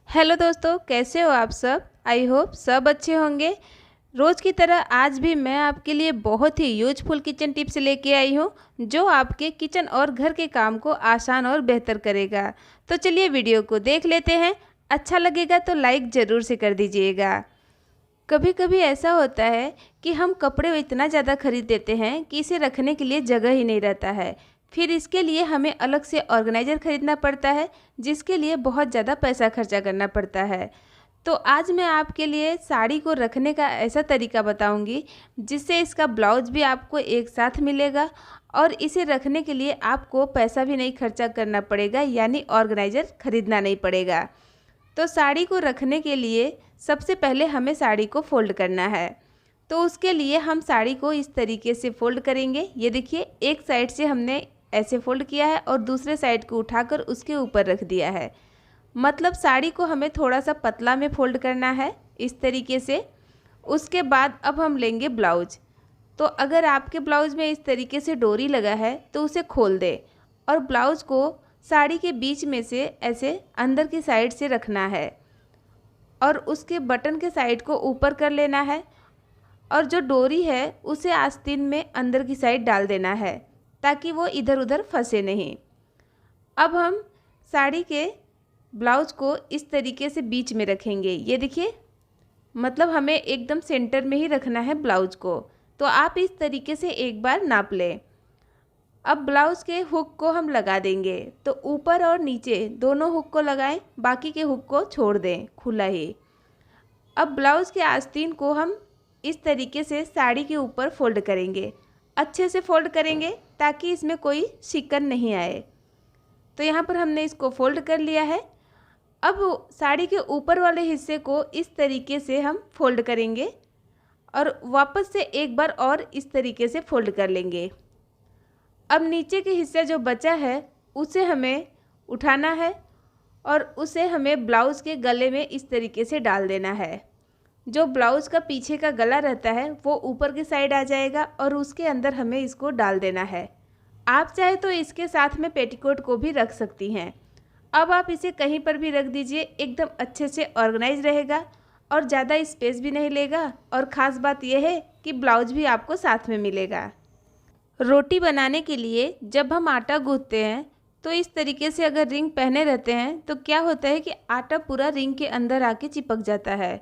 Hello दोस्तों, कैसे हो आप सब। आई होप सब अच्छे होंगे। रोज़ की तरह आज भी मैं आपके लिए बहुत ही यूजफुल किचन टिप्स लेके आई हूँ जो आपके किचन और घर के काम को आसान और बेहतर करेगा। तो चलिए वीडियो को देख लेते हैं। अच्छा लगेगा तो लाइक ज़रूर से कर दीजिएगा। कभी कभी ऐसा होता है कि हम कपड़े इतना ज़्यादा खरीद देते हैं कि इसे रखने के लिए जगह ही नहीं रहता है। फिर इसके लिए हमें अलग से ऑर्गेनाइज़र खरीदना पड़ता है, जिसके लिए बहुत ज़्यादा पैसा खर्चा करना पड़ता है। तो आज मैं आपके लिए साड़ी को रखने का ऐसा तरीका बताऊंगी जिससे इसका ब्लाउज भी आपको एक साथ मिलेगा और इसे रखने के लिए आपको पैसा भी नहीं खर्चा करना पड़ेगा, यानी ऑर्गेनाइज़र खरीदना नहीं पड़ेगा। तो साड़ी को रखने के लिए सबसे पहले हमें साड़ी को फ़ोल्ड करना है। तो उसके लिए हम साड़ी को इस तरीके से फ़ोल्ड करेंगे। ये देखिए, एक साइड से हमने ऐसे फ़ोल्ड किया है और दूसरे साइड को उठाकर उसके ऊपर रख दिया है। मतलब साड़ी को हमें थोड़ा सा पतला में फ़ोल्ड करना है इस तरीके से। उसके बाद अब हम लेंगे ब्लाउज। तो अगर आपके ब्लाउज में इस तरीके से डोरी लगा है तो उसे खोल दें और ब्लाउज को साड़ी के बीच में से ऐसे अंदर की साइड से रखना है और उसके बटन के साइड को ऊपर कर लेना है और जो डोरी है उसे आस्तीन में अंदर की साइड डाल देना है ताकि वो इधर उधर फंसे नहीं। अब हम साड़ी के ब्लाउज को इस तरीके से बीच में रखेंगे। ये देखिए, मतलब हमें एकदम सेंटर में ही रखना है ब्लाउज को। तो आप इस तरीके से एक बार नाप लें। अब ब्लाउज़ के हुक को हम लगा देंगे। तो ऊपर और नीचे दोनों हुक को लगाएं, बाकी के हुक को छोड़ दें खुला ही। अब ब्लाउज़ के आस्तीन को हम इस तरीके से साड़ी के ऊपर फोल्ड करेंगे। अच्छे से फोल्ड करेंगे ताकि इसमें कोई शिकन नहीं आए। तो यहाँ पर हमने इसको फोल्ड कर लिया है। अब साड़ी के ऊपर वाले हिस्से को इस तरीके से हम फोल्ड करेंगे और वापस से एक बार और इस तरीके से फोल्ड कर लेंगे। अब नीचे के हिस्से जो बचा है उसे हमें उठाना है और उसे हमें ब्लाउज़ के गले में इस तरीके से डाल देना है। जो ब्लाउज़ का पीछे का गला रहता है वो ऊपर की साइड आ जाएगा और उसके अंदर हमें इसको डाल देना है। आप चाहे तो इसके साथ में पेटीकोट को भी रख सकती हैं। अब आप इसे कहीं पर भी रख दीजिए, एकदम अच्छे से ऑर्गेनाइज रहेगा और ज़्यादा स्पेस भी नहीं लेगा। और ख़ास बात यह है कि ब्लाउज भी आपको साथ में मिलेगा। रोटी बनाने के लिए जब हम आटा गूंथते हैं तो इस तरीके से अगर रिंग पहने रहते हैं तो क्या होता है कि आटा पूरा रिंग के अंदर आके चिपक जाता है।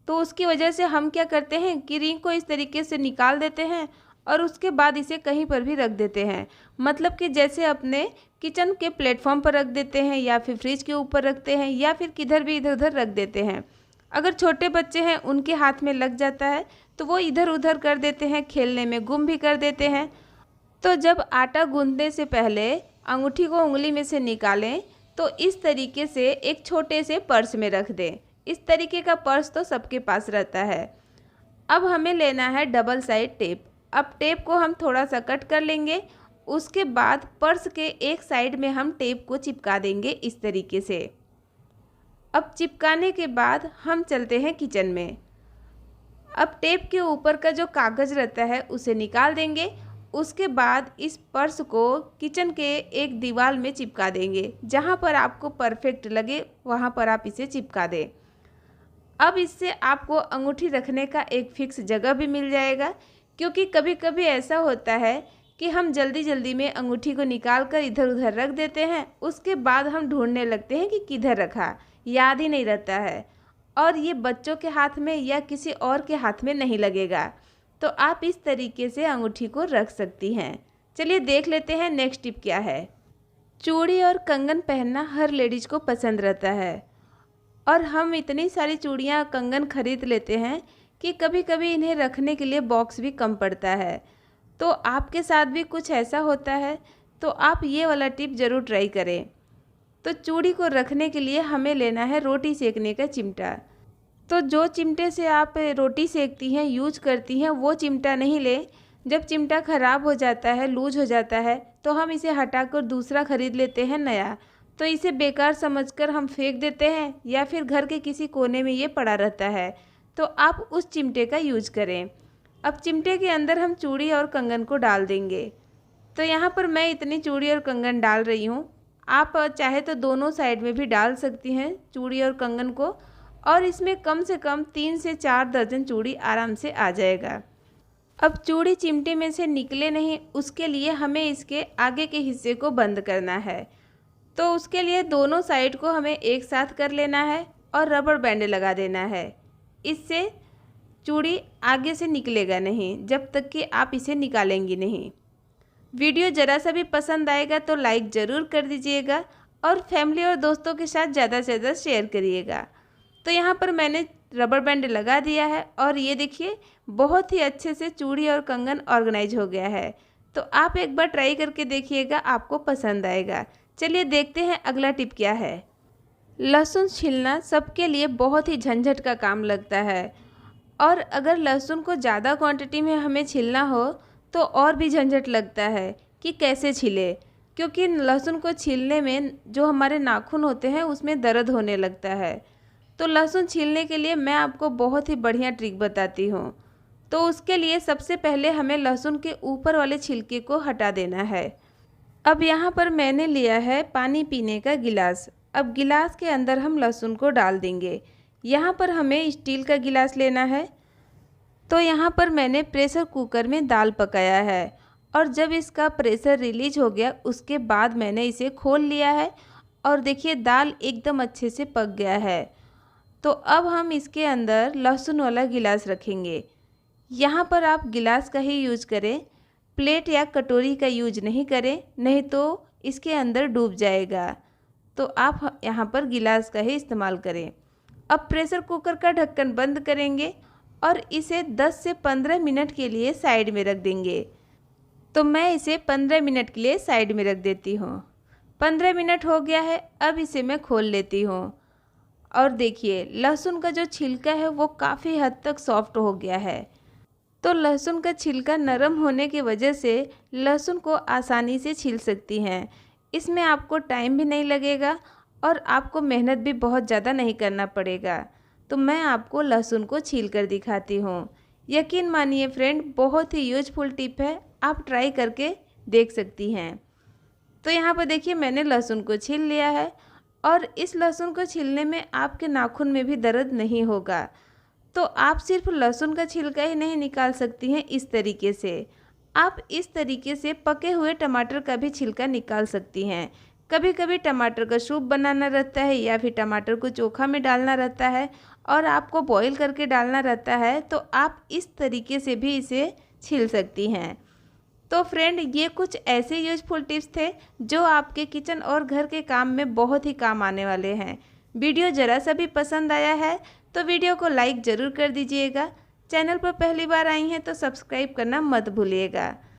तो उसकी वजह से हम क्या करते हैं कि रिंग को इस तरीके से निकाल देते हैं और उसके बाद इसे कहीं पर भी रख देते हैं। मतलब कि जैसे अपने किचन के प्लेटफॉर्म पर रख देते हैं या फिर फ्रिज के ऊपर रखते हैं या फिर किधर भी इधर उधर रख देते हैं। अगर छोटे बच्चे हैं उनके हाथ में लग जाता है तो वो इधर उधर कर देते हैं, खेलने में गुम भी कर देते हैं। तो जब आटा गूंथने से पहले अंगूठी को उंगली में से निकालें तो इस तरीके से एक छोटे से पर्स में रख दें। इस तरीके का पर्स तो सबके पास रहता है। अब हमें लेना है डबल साइड टेप। अब टेप को हम थोड़ा सा कट कर लेंगे। उसके बाद पर्स के एक साइड में हम टेप को चिपका देंगे इस तरीके से। अब चिपकाने के बाद हम चलते हैं किचन में। अब टेप के ऊपर का जो कागज़ रहता है उसे निकाल देंगे। उसके बाद इस पर्स को किचन के एक दीवार में चिपका देंगे। जहाँ पर आपको परफेक्ट लगे वहाँ पर आप इसे चिपका दें। अब इससे आपको अंगूठी रखने का एक फिक्स जगह भी मिल जाएगा, क्योंकि कभी कभी ऐसा होता है कि हम जल्दी जल्दी में अंगूठी को निकाल कर इधर उधर रख देते हैं। उसके बाद हम ढूंढने लगते हैं कि किधर रखा, याद ही नहीं रहता है और ये बच्चों के हाथ में या किसी और के हाथ में नहीं लगेगा। तो आप इस तरीके से अंगूठी को रख सकती हैं। चलिए देख लेते हैं नेक्स्ट टिप क्या है। चूड़ी और कंगन पहनना हर लेडीज़ को पसंद रहता है और हम इतनी सारी चूड़ियाँ कंगन खरीद लेते हैं कि कभी कभी इन्हें रखने के लिए बॉक्स भी कम पड़ता है। तो आपके साथ भी कुछ ऐसा होता है तो आप ये वाला टिप ज़रूर ट्राई करें। तो चूड़ी को रखने के लिए हमें लेना है रोटी सेकने का चिमटा। तो जो चिमटे से आप रोटी सेकती हैं, यूज करती हैं, वो चिमटा नहीं लें। जब चिमटा ख़राब हो जाता है, लूज हो जाता है, तो हम इसे हटाकर दूसरा ख़रीद लेते हैं नया। तो इसे बेकार समझकर हम फेंक देते हैं या फिर घर के किसी कोने में ये पड़ा रहता है। तो आप उस चिमटे का यूज करें। अब चिमटे के अंदर हम चूड़ी और कंगन को डाल देंगे। तो यहाँ पर मैं इतनी चूड़ी और कंगन डाल रही हूँ। आप चाहे तो दोनों साइड में भी डाल सकती हैं चूड़ी और कंगन को, और इसमें कम से कम 3 से 4 दर्जन चूड़ी आराम से आ जाएगा। अब चूड़ी चिमटे में से निकले नहीं, उसके लिए हमें इसके आगे के हिस्से को बंद करना है। तो उसके लिए दोनों साइड को हमें एक साथ कर लेना है और रबड़ बैंड लगा देना है। इससे चूड़ी आगे से निकलेगा नहीं जब तक कि आप इसे निकालेंगी नहीं। वीडियो ज़रा सा भी पसंद आएगा तो लाइक ज़रूर कर दीजिएगा और फैमिली और दोस्तों के साथ ज़्यादा से ज़्यादा शेयर करिएगा। तो यहाँ पर मैंने रबर बैंड लगा दिया है और ये देखिए बहुत ही अच्छे से चूड़ी और कंगन ऑर्गेनाइज हो गया है। तो आप एक बार ट्राई करके देखिएगा, आपको पसंद आएगा। चलिए देखते हैं अगला टिप क्या है। लहसुन छीलना सबके लिए बहुत ही झंझट का काम लगता है, और अगर लहसुन को ज़्यादा क्वांटिटी में हमें छीलना हो तो और भी झंझट लगता है कि कैसे छीले, क्योंकि लहसुन को छीलने में जो हमारे नाखून होते हैं उसमें दर्द होने लगता है। तो लहसुन छीलने के लिए मैं आपको बहुत ही बढ़िया ट्रिक बताती हूँ। तो उसके लिए सबसे पहले हमें लहसुन के ऊपर वाले छिलके को हटा देना है। अब यहाँ पर मैंने लिया है पानी पीने का गिलास। अब गिलास के अंदर हम लहसुन को डाल देंगे। यहाँ पर हमें स्टील का गिलास लेना है। तो यहाँ पर मैंने प्रेशर कुकर में दाल पकाया है, और जब इसका प्रेशर रिलीज हो गया उसके बाद मैंने इसे खोल लिया है और देखिए दाल एकदम अच्छे से पक गया है। तो अब हम इसके अंदर लहसुन वाला गिलास रखेंगे। यहाँ पर आप गिलास का ही यूज करें, प्लेट या कटोरी का यूज नहीं करें, नहीं तो इसके अंदर डूब जाएगा। तो आप यहाँ पर गिलास का ही इस्तेमाल करें। अब प्रेशर कुकर का ढक्कन बंद करेंगे और इसे 10 से 15 मिनट के लिए साइड में रख देंगे। तो मैं इसे 15 मिनट के लिए साइड में रख देती हूँ। 15 मिनट हो गया है, अब इसे मैं खोल लेती हूँ और देखिए लहसुन का जो छिलका है वो काफ़ी हद तक सॉफ्ट हो गया है। तो लहसुन का छिलका नरम होने की वजह से लहसुन को आसानी से छील सकती हैं। इसमें आपको टाइम भी नहीं लगेगा और आपको मेहनत भी बहुत ज़्यादा नहीं करना पड़ेगा। तो मैं आपको लहसुन को छील कर दिखाती हूँ। यकीन मानिए फ्रेंड, बहुत ही यूजफुल टिप है, आप ट्राई करके देख सकती हैं। तो यहाँ पर देखिए मैंने लहसुन को छील लिया है, और इस लहसुन को छीलने में आपके नाखून में भी दर्द नहीं होगा। तो आप सिर्फ लहसुन का छिलका ही नहीं निकाल सकती हैं इस तरीके से, आप इस तरीके से पके हुए टमाटर का भी छिलका निकाल सकती हैं। कभी कभी टमाटर का सूप बनाना रहता है या फिर टमाटर को चोखा में डालना रहता है और आपको बॉईल करके डालना रहता है, तो आप इस तरीके से भी इसे छील सकती हैं। तो फ्रेंड, ये कुछ ऐसे यूजफुल टिप्स थे जो आपके किचन और घर के काम में बहुत ही काम आने वाले हैं। वीडियो ज़रा सा भी पसंद आया है तो वीडियो को लाइक ज़रूर कर दीजिएगा। चैनल पर पहली बार आई हैं तो सब्सक्राइब करना मत भूलिएगा।